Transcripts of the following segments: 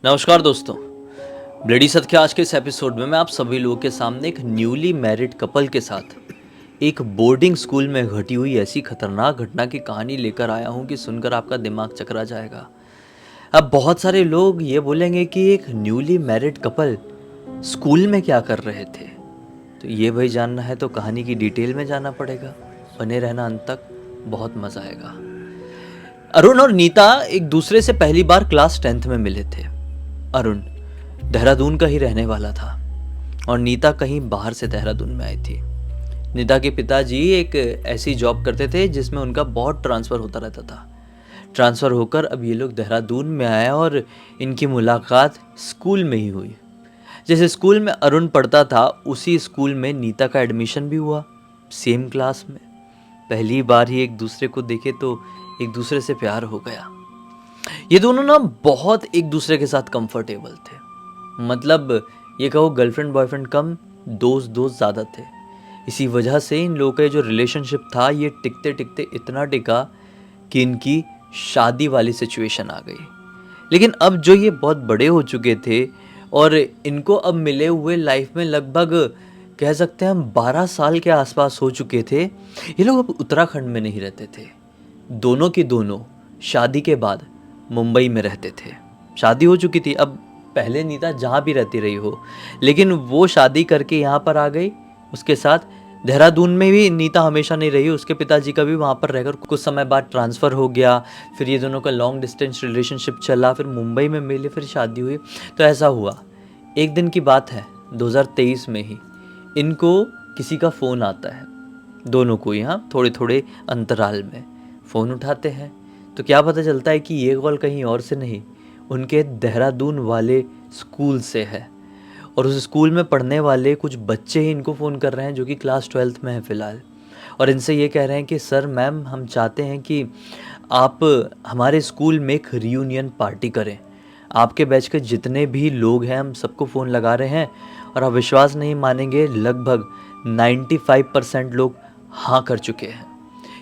नमस्कार दोस्तों। ब्लेडी सथ के आज के इस एपिसोड में मैं आप सभी लोगों के सामने एक न्यूली मैरिड कपल के साथ एक बोर्डिंग स्कूल में घटी हुई ऐसी खतरनाक घटना की कहानी लेकर आया हूं कि सुनकर आपका दिमाग चकरा जाएगा। अब बहुत सारे लोग ये बोलेंगे कि एक न्यूली मैरिड कपल स्कूल में क्या कर रहे थे। तो ये भाई जानना है तो कहानी की डिटेल में जाना पड़ेगा। बने रहना अंत तक, बहुत मजा आएगा। अरुण और नीता एक दूसरे से पहली बार क्लास 10th में मिले थे। अरुण देहरादून का ही रहने वाला था और नीता कहीं बाहर से देहरादून में आई थी। नीता के पिताजी एक ऐसी जॉब करते थे जिसमें उनका बहुत ट्रांसफ़र होता रहता था। ट्रांसफ़र होकर अब ये लोग देहरादून में आए और इनकी मुलाकात स्कूल में ही हुई। जैसे स्कूल में अरुण पढ़ता था उसी स्कूल में नीता का एडमिशन भी हुआ, सेम क्लास में। पहली बार ही एक दूसरे को देखे तो एक दूसरे से प्यार हो गया। ये दोनों ना बहुत एक दूसरे के साथ कंफर्टेबल थे। मतलब ये कहो गर्लफ्रेंड बॉयफ्रेंड कम, दोस्त दोस्त ज़्यादा थे। इसी वजह से इन लोगों का जो रिलेशनशिप था ये टिकते टिकते इतना टिका कि इनकी शादी वाली सिचुएशन आ गई। लेकिन अब जो ये बहुत बड़े हो चुके थे और इनको अब मिले हुए लाइफ में लगभग कह सकते हैं हम 12 साल के आसपास हो चुके थे। ये लोग अब उत्तराखंड में नहीं रहते थे। दोनों की दोनों शादी के बाद मुंबई में रहते थे। शादी हो चुकी थी, अब पहले नीता जहाँ भी रहती रही हो, लेकिन वो शादी करके यहाँ पर आ गई। उसके साथ देहरादून में भी नीता हमेशा नहीं रही, उसके पिताजी का भी वहाँ पर रहकर कुछ समय बाद ट्रांसफ़र हो गया। फिर ये दोनों का लॉन्ग डिस्टेंस रिलेशनशिप चला, फिर मुंबई में मिले, फिर शादी हुई। तो ऐसा हुआ, एक दिन की बात है 2023 में ही इनको किसी का फ़ोन आता है। दोनों को यहाँ थोड़े थोड़े अंतराल में फ़ोन उठाते हैं तो क्या पता चलता है कि ये कॉल कहीं और से नहीं, उनके देहरादून वाले स्कूल से है। और उस स्कूल में पढ़ने वाले कुछ बच्चे ही इनको फ़ोन कर रहे हैं जो कि क्लास 12th में हैं फ़िलहाल। और इनसे ये कह रहे हैं कि सर मैम हम चाहते हैं कि आप हमारे स्कूल में एक रियूनियन पार्टी करें। आपके बैच के जितने भी लोग हैं हम सबको फ़ोन लगा रहे हैं और आप विश्वास नहीं मानेंगे, लगभग 95% लोग हाँ कर चुके हैं।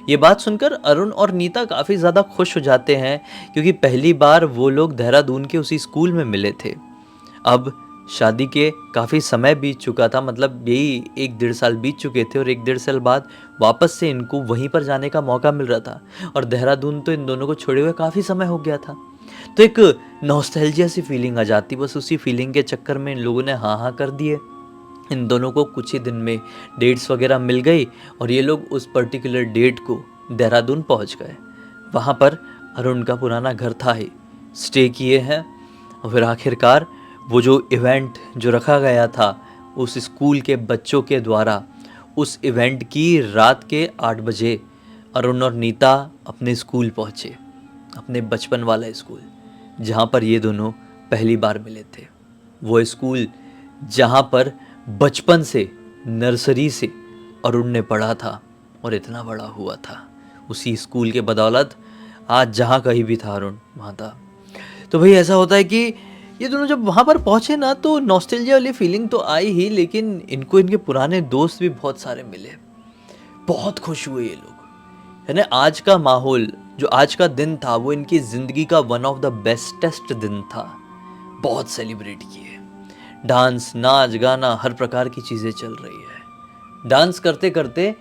ये बात सुनकर अरुण और नीता काफ़ी ज़्यादा खुश हो जाते हैं क्योंकि पहली बार वो लोग देहरादून के उसी स्कूल में मिले थे। अब शादी के काफ़ी समय बीत चुका था, मतलब यही 1-1.5 साल बीत चुके थे और 1-1.5 साल बाद वापस से इनको वहीं पर जाने का मौका मिल रहा था। और देहरादून तो इन दोनों को छोड़े हुए काफ़ी समय हो गया था, तो एक नॉस्टैल्जिया सी फीलिंग आ जाती। बस उसी फीलिंग के चक्कर में इन लोगों ने हाँ हाँ कर दिए। इन दोनों को कुछ ही दिन में डेट्स वगैरह मिल गई और ये लोग उस पर्टिकुलर डेट को देहरादून पहुंच गए। वहाँ पर अरुण का पुराना घर था ही, स्टे किए हैं। और फिर आखिरकार वो जो इवेंट जो रखा गया था उस स्कूल के बच्चों के द्वारा, उस इवेंट की रात के 8 बजे अरुण और नीता अपने स्कूल पहुँचे, अपने बचपन वाला स्कूल जहाँ पर ये दोनों पहली बार मिले थे। वो स्कूल जहाँ पर बचपन से, नर्सरी से अरुण ने पढ़ा था और इतना बड़ा हुआ था। उसी स्कूल के बदौलत आज जहाँ कहीं भी था अरुण वहाँ था। तो भाई ऐसा होता है कि ये दोनों जब वहाँ पर पहुँचे ना तो नॉस्टैल्जिया वाली फीलिंग तो आई ही, लेकिन इनको इनके पुराने दोस्त भी बहुत सारे मिले। बहुत खुश हुए ये लोग। यानी आज का माहौल, जो आज का दिन था वो इनकी ज़िंदगी का वन ऑफ द बेस्टेस्ट दिन था। बहुत सेलिब्रेट किए, डांस नाच गाना हर प्रकार की चीज़ें चल रही है। डांस करते करते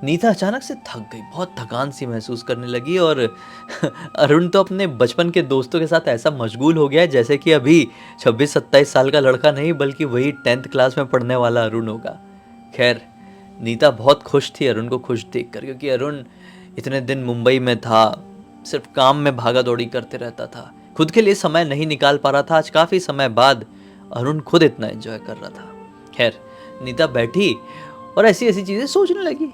नीता अचानक से थक गई, बहुत थकान सी महसूस करने लगी। और अरुण तो अपने बचपन के दोस्तों के साथ ऐसा मशगूल हो गया है जैसे कि अभी 26-27 साल का लड़का नहीं बल्कि वही 10th क्लास में पढ़ने वाला अरुण होगा। खैर नीता बहुत खुश थी अरुण को खुश देखकर, क्योंकि अरुण इतने दिन मुंबई में था, सिर्फ काम में भागा दौड़ी करते रहता था, खुद के लिए समय नहीं निकाल पा रहा था। आज काफ़ी समय बाद अरुण खुद इतना एंजॉय कर रहा था। खैर नीता बैठी और ऐसी ऐसी चीज़ें सोचने लगी।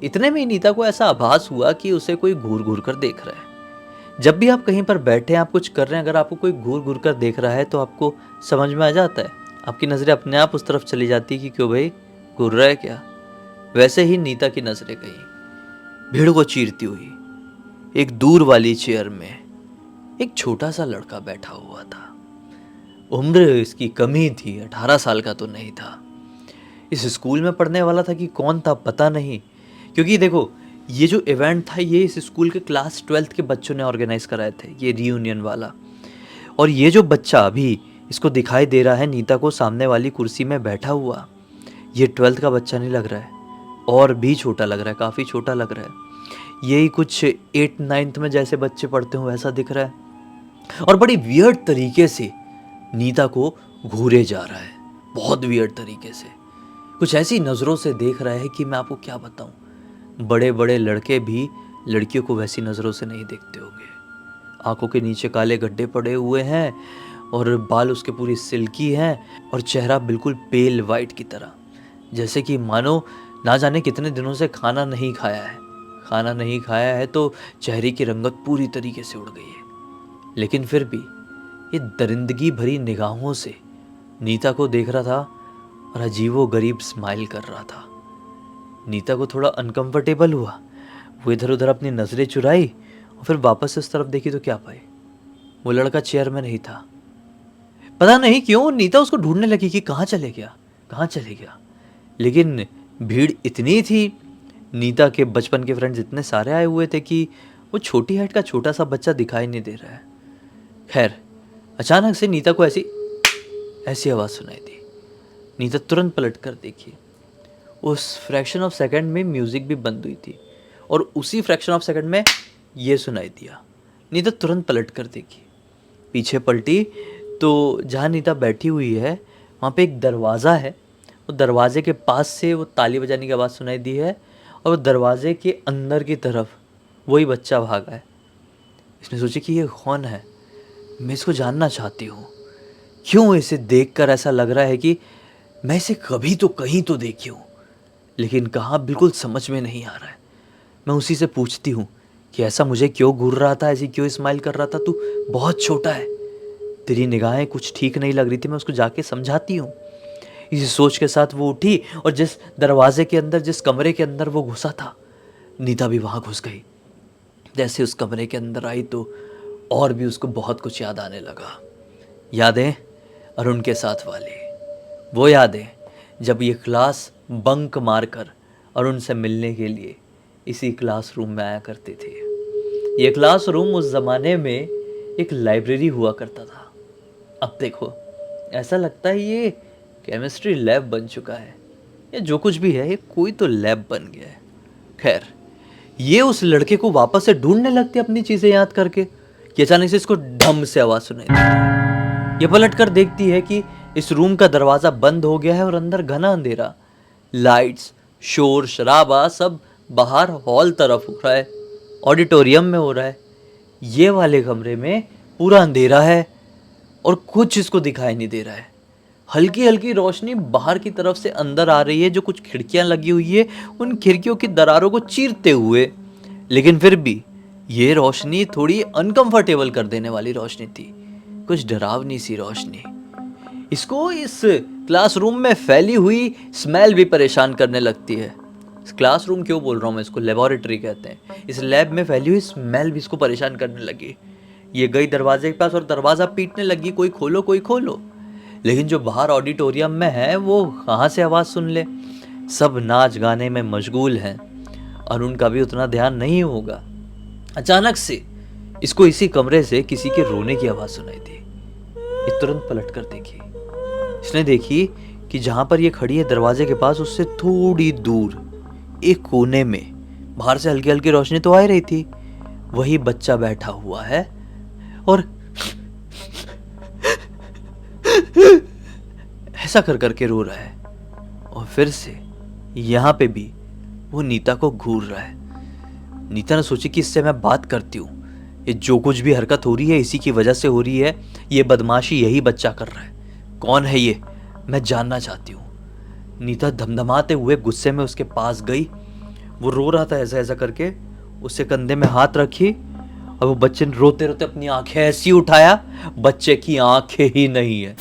इतने में ही नीता को ऐसा आभास हुआ कि उसे कोई घूर घूर कर देख रहा है। जब भी आप कहीं पर बैठे हैं, आप कुछ कर रहे हैं, अगर आपको कोई घूर घूर कर देख रहा है तो आपको समझ में आ जाता है, आपकी नज़रें अपने आप उस तरफ चली जाती है कि क्यों भाई घूर रहा है क्या। वैसे ही नीता की नज़रें गई भीड़ को चीरती हुई एक दूर वाली चेयर में एक छोटा सा लड़का बैठा हुआ था। उम्र इसकी कम ही थी, 18 साल का तो नहीं था। इस स्कूल में पढ़ने वाला था कि कौन था पता नहीं, क्योंकि देखो ये जो इवेंट था ये इस स्कूल के क्लास 12th के बच्चों ने ऑर्गेनाइज कराए थे, ये रियूनियन वाला। और ये जो बच्चा अभी इसको दिखाई दे रहा है नीता को सामने वाली कुर्सी में बैठा हुआ, ये 12th का बच्चा नहीं लग रहा है, और भी छोटा लग रहा है, काफ़ी छोटा लग रहा है। यही कुछ 8th-9th में जैसे बच्चे पढ़ते हो वैसा दिख रहा है, और बड़ी वियर्ड तरीके से नीता को घूरे जा रहा है, बहुत वियर्ड तरीके से, कुछ ऐसी नज़रों से देख रहा है कि मैं आपको क्या बताऊं। बड़े बड़े लड़के भी लड़कियों को वैसी नज़रों से नहीं देखते होंगे। आंखों के नीचे काले गड्ढे पड़े हुए हैं और बाल उसके पूरी सिल्की हैं, और चेहरा बिल्कुल पेल वाइट की तरह, जैसे कि मानो ना जाने कितने दिनों से खाना नहीं खाया है। खाना नहीं खाया है तो चेहरे की रंगत पूरी तरीके से उड़ गई है। लेकिन फिर भी ये दरिंदगी भरी निगाहों से नीता को देख रहा था और अजीबो गरीब स्माइल कर रहा था। नीता को थोड़ा अनकंफर्टेबल हुआ। वो इधर उधर अपनी नज़रें चुराई और फिर वापस उस तरफ देखी तो क्या पाई, वो लड़का चेयर में नहीं था। पता नहीं क्यों नीता उसको ढूंढने लगी कि कहाँ चले गया, कहाँ चले गया। लेकिन भीड़ इतनी थी, नीता के बचपन के फ्रेंड्स इतने सारे आए हुए थे कि वो छोटी हाइट का छोटा सा बच्चा दिखाई नहीं दे रहा है। खैर, अचानक से नीता को ऐसी आवाज़ सुनाई दी। नीता तुरंत पलट कर देखी। उस फ्रैक्शन ऑफ सेकंड में म्यूज़िक भी बंद हुई थी और उसी फ्रैक्शन ऑफ सेकंड में ये सुनाई दिया। नीता तुरंत पलट कर देखी, पीछे पलटी तो जहाँ नीता बैठी हुई है वहाँ पे एक दरवाज़ा है। वो दरवाजे के पास से वो ताली बजाने की आवाज़ सुनाई दी है और वो दरवाजे के अंदर की तरफ वही बच्चा भागा है। इसने सोची कि ये कौन है, मैं इसको जानना चाहती हूँ। क्यों इसे देखकर ऐसा लग रहा है कि मैं इसे कभी तो कहीं तो देखी हूँ, लेकिन कहाँ बिल्कुल समझ में नहीं आ रहा है। मैं उसी से पूछती हूँ कि ऐसा मुझे क्यों घूर रहा था, ऐसी क्यों स्माइल कर रहा था। तू बहुत छोटा है, तेरी निगाहें कुछ ठीक नहीं लग रही थी, मैं उसको जाके समझाती हूँ। इसी सोच के साथ वो उठी और जिस दरवाजे के अंदर, जिस कमरे के अंदर वो घुसा था, नीता भी वहाँ घुस गई। जैसे उस कमरे के अंदर आई तो और भी उसको बहुत कुछ याद आने लगा। यादें अरुण के साथ वाली, वो यादें जब ये क्लास बंक मारकर अरुण से मिलने के लिए इसी क्लासरूम में आया करते थे। ये क्लासरूम उस ज़माने में एक लाइब्रेरी हुआ करता था। अब देखो, ऐसा लगता है ये केमिस्ट्री लैब बन चुका है, या जो कुछ भी है ये कोई तो लैब बन गया है। खैर, ये उस लड़के को वापस से ढूंढने लगते अपनी चीज़ें याद करके कि अचानक से इसको ढम से आवाज़ सुनाई दी। ये पलट कर देखती है कि इस रूम का दरवाज़ा बंद हो गया है और अंदर घना अंधेरा, लाइट्स, शोर शराबा सब बाहर हॉल तरफ हो रहा है, ऑडिटोरियम में हो रहा है। ये वाले कमरे में पूरा अंधेरा है और कुछ इसको दिखाई नहीं दे रहा है। हल्की हल्की रोशनी बाहर की तरफ से अंदर आ रही है, जो कुछ खिड़कियां लगी हुई है उन खिड़कियों की दरारों को चीरते हुए। लेकिन फिर भी ये रोशनी थोड़ी अनकंफर्टेबल कर देने वाली रोशनी थी, कुछ डरावनी सी रोशनी। इसको इस क्लासरूम में फैली हुई स्मेल भी परेशान करने लगती है। क्लासरूम क्यों बोल रहा हूँ मैं, इसको लेबोरेटरी कहते हैं। इस लैब में फैली हुई स्मेल भी इसको परेशान करने लगी। ये गई दरवाजे के पास और दरवाज़ा पीटने लगी, कोई खोलो कोई खोलो। लेकिन जो बाहर ऑडिटोरियम में है वो कहाँ से आवाज़ सुन ले। सब नाच गाने में मशगूल हैं, अरुण का भी उतना ध्यान नहीं होगा। अचानक से इसको इसी कमरे से किसी के रोने की आवाज़ सुनाई दी। ये तुरंत पलट कर देखी। इसने देखी कि जहाँ पर ये खड़ी है दरवाजे के पास, उससे थोड़ी दूर एक कोने में बाहर से हल्की हल्की रोशनी तो आ रही थी, वही बच्चा बैठा हुआ है और ऐसा कर करके रो रहा है। और फिर से यहाँ पे भी वो नीता को घूर रहा है। नीता ने सोची कि इससे मैं बात करती हूँ, ये जो कुछ भी हरकत हो रही है इसी की वजह से हो रही है, ये बदमाशी यही बच्चा कर रहा है। कौन है ये, मैं जानना चाहती हूँ। नीता धमधमाते हुए गुस्से में उसके पास गई। वो रो रहा था ऐसा ऐसा करके, उससे कंधे में हाथ रखी और वो बच्चे ने रोते रोते अपनी आंखें ऐसी उठाया, बच्चे की आंखें ही नहीं है,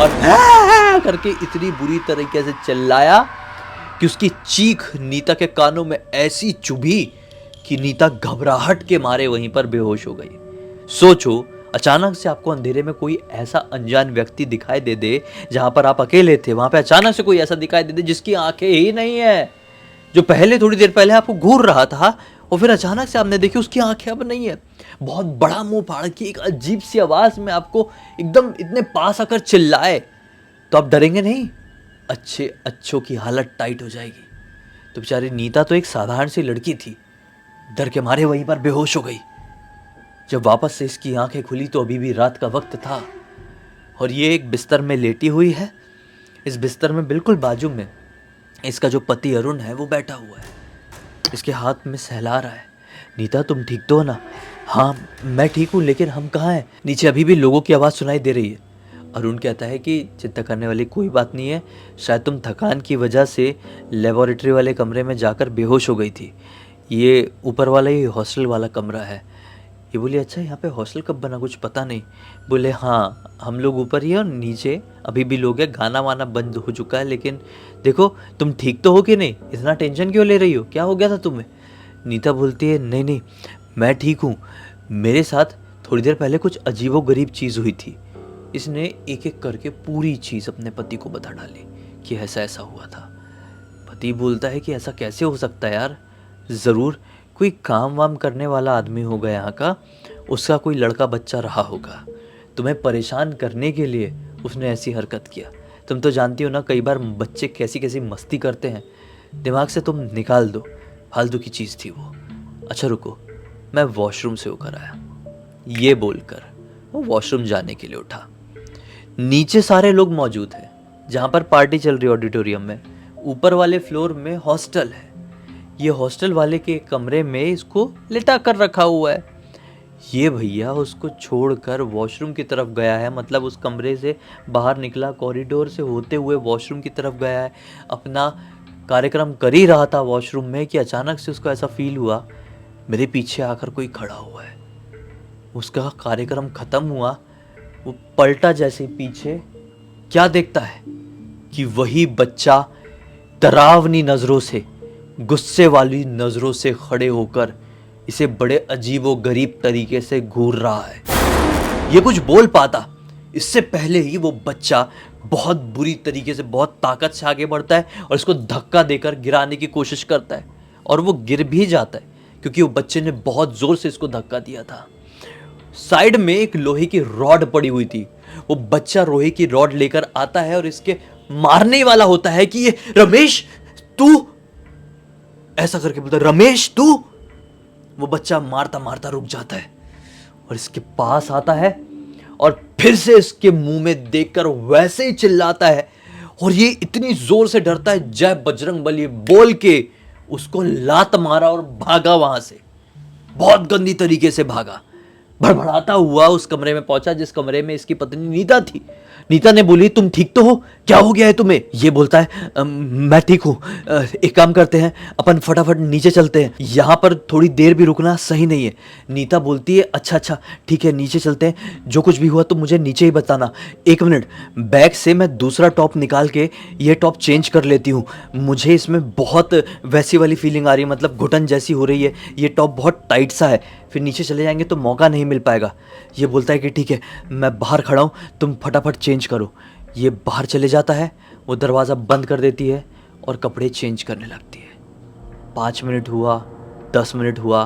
और करके इतनी बुरी तरीके से चिल्लाया कि उसकी चीख नीता के कानों में ऐसी चुभी कि नीता घबराहट के मारे वहीं पर बेहोश हो गई। सोचो, अचानक से आपको अंधेरे में कोई ऐसा अनजान व्यक्ति दिखाई दे दे, जहां पर आप अकेले थे वहां पे अचानक से कोई ऐसा दिखाई दे दे जिसकी आंखें ही नहीं है, जो पहले थोड़ी देर पहले आपको घूर रहा था और फिर अचानक से आपने देखी उसकी आंखें अब नहीं है। बहुत बड़ा मुंह फाड़ के एक अजीब सी आवाज में आपको एकदम इतने पास आकर चिल्लाए, तो आप डरेंगे नहीं? अच्छों की हालत टाइट हो जाएगी। तो बेचारी नीता तो एक साधारण सी लड़की थी, डर के मारे वहीं पर बेहोश हो गई। जब वापस से इसकी आंखें खुली तो अभी भी रात का वक्त था और ये एक बिस्तर में लेटी हुई है। इस बिस्तर में बिल्कुल बाजू में इसका जो पति अरुण है वो बैठा हुआ है, इसके हाथ में सहला रहा है। नीता तुम ठीक तो हो ना? हाँ मैं ठीक हूँ, लेकिन हम कहाँ हैं? नीचे अभी भी लोगों की आवाज़ सुनाई दे रही है। अरुण कहता है कि चिंता करने वाली कोई बात नहीं है, शायद तुम थकान की वजह से लेबोरेटरी वाले कमरे में जाकर बेहोश हो गई थी। ये ऊपर वाला ही हॉस्टल वाला कमरा है। ये बोली अच्छा यहाँ पे हॉस्टल कब बना, कुछ पता नहीं। बोले हाँ हम लोग ऊपर ही हैं और नीचे अभी भी लोग हैं, गाना वाना बंद हो चुका है, लेकिन देखो तुम ठीक तो हो कि नहीं? इतना टेंशन क्यों ले रही हो? क्या हो गया था तुम्हें? नीता बोलती है नहीं नहीं मैं ठीक हूँ, मेरे साथ थोड़ी देर पहले कुछ अजीबोगरीब चीज़ हुई थी। इसने एक एक करके पूरी चीज़ अपने पति को बता डाली कि ऐसा ऐसा हुआ था। पति बोलता है कि ऐसा कैसे हो सकता है यार, ज़रूर कोई काम वाम करने वाला आदमी होगा यहाँ का, उसका कोई लड़का बच्चा रहा होगा, तुम्हें परेशान करने के लिए उसने ऐसी हरकत किया। तुम तो जानती हो ना कई बार बच्चे कैसी कैसी मस्ती करते हैं, दिमाग से तुम निकाल दो, फालतू की चीज़ थी वो। अच्छा रुको मैं वॉशरूम से होकर आया। ये बोलकर वो वॉशरूम जाने के लिए उठा। नीचे सारे लोग मौजूद हैं जहाँ पर पार्टी चल रही है ऑडिटोरियम में। ऊपर वाले फ्लोर में हॉस्टल है। ये हॉस्टल वाले के कमरे में इसको लिटा कर रखा हुआ है। ये भैया उसको छोड़कर वॉशरूम की तरफ गया है, मतलब उस कमरे से बाहर निकला, कॉरिडोर से होते हुए वॉशरूम की तरफ गया है, अपना कार्यक्रम कर ही रहा था वॉशरूम में कि अचानक से उसको ऐसा फील हुआ मेरे पीछे आकर कोई खड़ा हुआ है। उसका कार्यक्रम खत्म हुआ, वो पलटा जैसे पीछे, क्या देखता है कि वही बच्चा डरावनी नजरों से, गुस्से वाली नजरों से खड़े होकर इसे बड़े अजीबो गरीब तरीके से घूर रहा है। ये कुछ बोल पाता इससे पहले ही वो बच्चा बहुत बुरी तरीके से, बहुत ताकत से आगे बढ़ता है और इसको धक्का देकर गिराने की कोशिश करता है और वो गिर भी जाता है क्योंकि वो बच्चे ने बहुत जोर से इसको धक्का दिया था। साइड में एक लोहे की रॉड पड़ी हुई थी। वो बच्चा लोहे की रॉड लेकर आता है और इसके मारने वाला होता है कि ये रमेश तू, ऐसा करके बोलता है रमेश तू। वो बच्चा मारता मारता रुक जाता है और इसके पास आता है और फिर से इसके मुंह में देखकर वैसे ही चिल्लाता है और ये इतनी जोर से डरता है जय बजरंग बली बोल के उसको लात मारा और भागा वहां से, बहुत गंदी तरीके से भागा। भड़बड़ाता हुआ उस कमरे में पहुंचा जिस कमरे में इसकी पत्नी नीता थी। नीता ने बोली तुम ठीक तो हो, क्या हो गया है तुम्हें? ये बोलता है मैं ठीक हूँ, एक काम करते हैं अपन फटाफट नीचे चलते हैं, यहाँ पर थोड़ी देर भी रुकना सही नहीं है। नीता बोलती है अच्छा अच्छा ठीक है नीचे चलते हैं, जो कुछ भी हुआ तो मुझे नीचे ही बताना। एक मिनट, बैग से मैं दूसरा टॉप निकाल के ये टॉप चेंज कर लेती हूँ, मुझे इसमें बहुत वैसी वाली फीलिंग आ रही है, मतलब घुटन जैसी हो रही है, ये टॉप बहुत टाइट सा है, फिर नीचे चले जाएंगे तो मौका नहीं मिल पाएगा। ये बोलता है कि ठीक है मैं बाहर खड़ा हूँ, तुम फटाफट चेंज करो। ये बाहर चले जाता है, वो दरवाज़ा बंद कर देती है और कपड़े चेंज करने लगती है। 5 मिनट हुआ, 10 मिनट हुआ,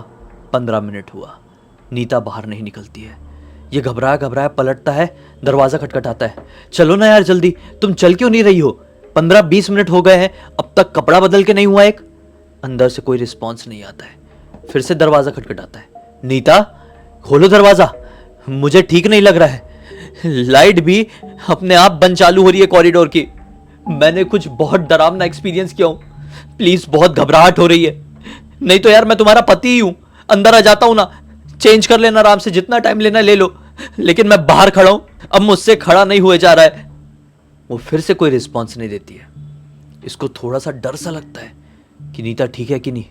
15 मिनट हुआ, नीता बाहर नहीं निकलती है। ये घबराया घबराया पलटता है, दरवाज़ा खटखटाता है। चलो ना यार जल्दी, तुम चल क्यों नहीं रही हो? 15-20 मिनट हो गए हैं, अब तक कपड़ा बदल के नहीं हुआ एक। अंदर से कोई रिस्पॉन्स नहीं आता है। फिर से दरवाज़ा खटखटाता है। नीता खोलो दरवाज़ा, मुझे ठीक नहीं लग रहा है, लाइट भी अपने आप बंद चालू हो रही है कॉरिडोर की, मैंने कुछ बहुत डरावना एक्सपीरियंस किया हूँ, प्लीज बहुत घबराहट हो रही है, नहीं तो यार मैं तुम्हारा पति ही हूँ, अंदर आ जाता हूँ ना, चेंज कर लेना आराम से, जितना टाइम लेना ले लो, लेकिन मैं बाहर खड़ा हूँ, अब मुझसे खड़ा नहीं हुए जा रहा है। वो फिर से कोई रिस्पॉन्स नहीं देती है। इसको थोड़ा सा डर सा लगता है कि नीता ठीक है कि नहीं।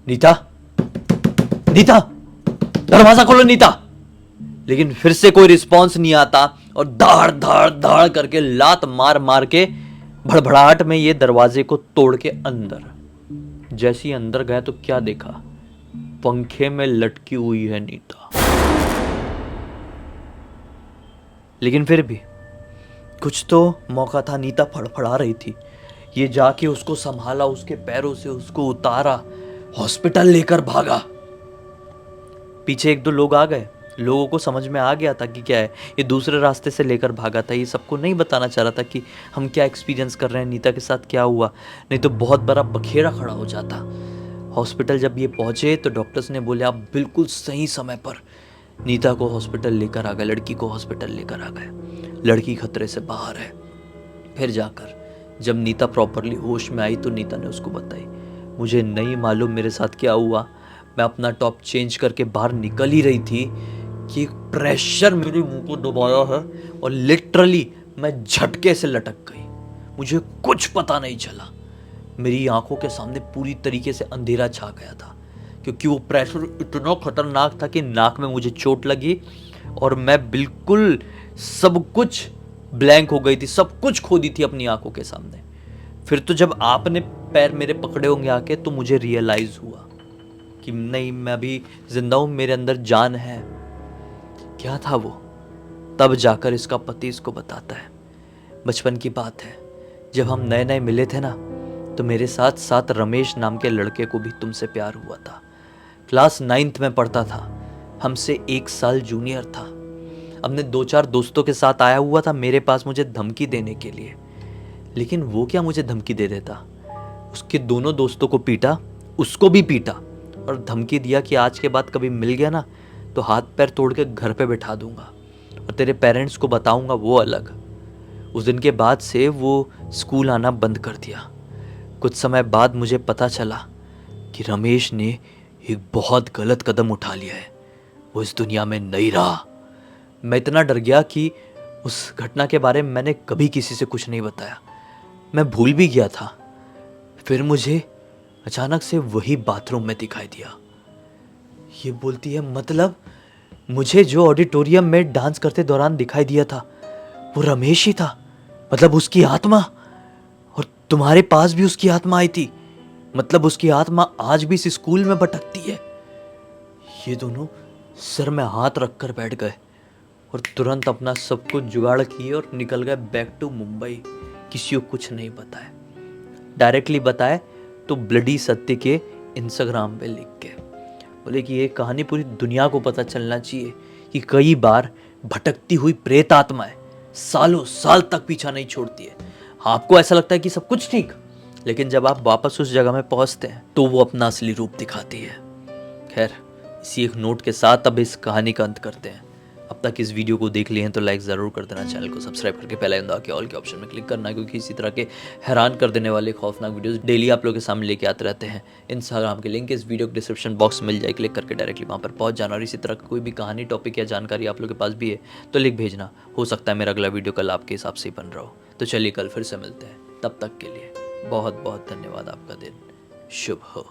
नीता, नीता दरवाजा खोलो नीता। लेकिन फिर से कोई रिस्पॉन्स नहीं आता और धाड़ धाड़ धाड़ करके लात मार मार के भड़बड़ाहट में ये दरवाजे को तोड़ के अंदर, जैसे ही अंदर गया तो क्या देखा, पंखे में लटकी हुई है नीता। लेकिन फिर भी कुछ तो मौका था, नीता फड़फड़ा रही थी। ये जाके उसको संभाला, उसके पैरों से उसको उतारा, हॉस्पिटल लेकर भागा। पीछे एक दो लोग आ गए, लोगों को समझ में आ गया था कि क्या है, ये दूसरे रास्ते से लेकर भागा था। ये सबको नहीं बताना चाह रहा था कि हम क्या एक्सपीरियंस कर रहे हैं, नीता के साथ क्या हुआ, नहीं तो बहुत बड़ा बखेड़ा खड़ा हो जाता। हॉस्पिटल जब ये पहुँचे तो डॉक्टर्स ने बोले आप बिल्कुल सही समय पर नीता को हॉस्पिटल लेकर आ गए, लड़की को हॉस्पिटल लेकर आ गए, लड़की खतरे से बाहर है। फिर जाकर जब नीता प्रॉपरली होश में आई तो नीता ने उसको बताई, मुझे नहीं मालूम मेरे साथ क्या हुआ, मैं अपना टॉप चेंज करके बाहर निकल ही रही थी कि एक प्रेशर मेरे मुंह को दबाया है और लिटरली मैं झटके से लटक गई। मुझे कुछ पता नहीं चला, मेरी आंखों के सामने पूरी तरीके से अंधेरा छा गया था, क्योंकि वो प्रेशर इतना खतरनाक था कि नाक में मुझे चोट लगी और मैं बिल्कुल सब कुछ ब्लैंक हो गई थी, सब कुछ खो दी थी अपनी आंखों के सामने। फिर तो जब आपने पैर मेरे पकड़े होंगे आके तो मुझे रियलाइज हुआ कि नहीं, मैं अभी जिंदा हूं, मेरे अंदर जान है। क्या था वो? तब जाकर इसका पति इसको बताता है, बचपन की बात है, जब हम नए नए मिले थे ना, तो मेरे साथ साथ रमेश नाम के लड़के को भी तुमसे प्यार हुआ था। क्लास 9th में पढ़ता था, हमसे 1 साल जूनियर था। अपने 2-4 दोस्तों के साथ आया हुआ था मेरे पास मुझे धमकी देने के लिए, लेकिन वो क्या मुझे धमकी दे देता, उसके दोनों दोस्तों को पीटा, उसको भी पीटा और धमकी दिया कि आज के बाद कभी मिल गया ना तो हाथ पैर तोड़ के घर पे बैठा दूंगा और तेरे पेरेंट्स को बताऊंगा वो अलग। उस दिन के बाद से वो स्कूल आना बंद कर दिया। कुछ समय बाद मुझे पता चला कि रमेश ने एक बहुत गलत कदम उठा लिया है, वो इस दुनिया में नहीं रहा। मैं इतना डर गया कि उस घटना के बारे में मैंने कभी किसी से कुछ नहीं बताया, मैं भूल भी गया था। फिर मुझे अचानक से वही बाथरूम में दिखाई दिया। ये बोलती है, मतलब मुझे जो ऑडिटोरियम में डांस करते दौरान दिखाई दिया था वो रमेश ही था, मतलब उसकी आत्मा, और तुम्हारे पास भी उसकी आत्मा आई थी, मतलब उसकी आत्मा आज भी इस स्कूल में भटकती है। ये दोनों सर में हाथ रखकर बैठ गए और तुरंत अपना सब कुछ जुगाड़ किए और निकल गए बैक टू मुंबई। किसी को कुछ नहीं बताया, डायरेक्टली बताए तो ब्लडी सत्य के इंस्टाग्राम पे लिख के बोले कि ये कहानी पूरी दुनिया को पता चलना चाहिए कि कई बार भटकती हुई प्रेत आत्माएं सालों साल तक पीछा नहीं छोड़ती है। आपको ऐसा लगता है कि सब कुछ ठीक, लेकिन जब आप वापस उस जगह में पहुंचते हैं तो वो अपना असली रूप दिखाती है। खैर, इसी एक नोट के साथ अब इस कहानी का अंत करते हैं। अब तक इस वीडियो को देख लिए हैं तो लाइक ज़रूर कर देना, चैनल को सब्सक्राइब करके पहले आके ऑल के ऑप्शन में क्लिक करना, क्योंकि इसी तरह के हैरान कर देने वाले खौफनाक वीडियोस डेली आप लोगों के सामने लेके आते रहते हैं। इंस्टाग्राम के लिंक इस वीडियो के डिस्क्रिप्शन बॉक्स में मिल जाए, क्लिक करके डायरेक्टली वहाँ पर पहुँच जाना। और इसी तरह कोई भी कहानी, टॉपिक या जानकारी आप लोग के पास भी है तो लिख भेजना, हो सकता है मेरा अगला वीडियो कल आपके हिसाब से ही बन रहा हो। तो चलिए कल फिर से मिलते हैं, तब तक के लिए बहुत बहुत धन्यवाद। आपका दिन शुभ हो।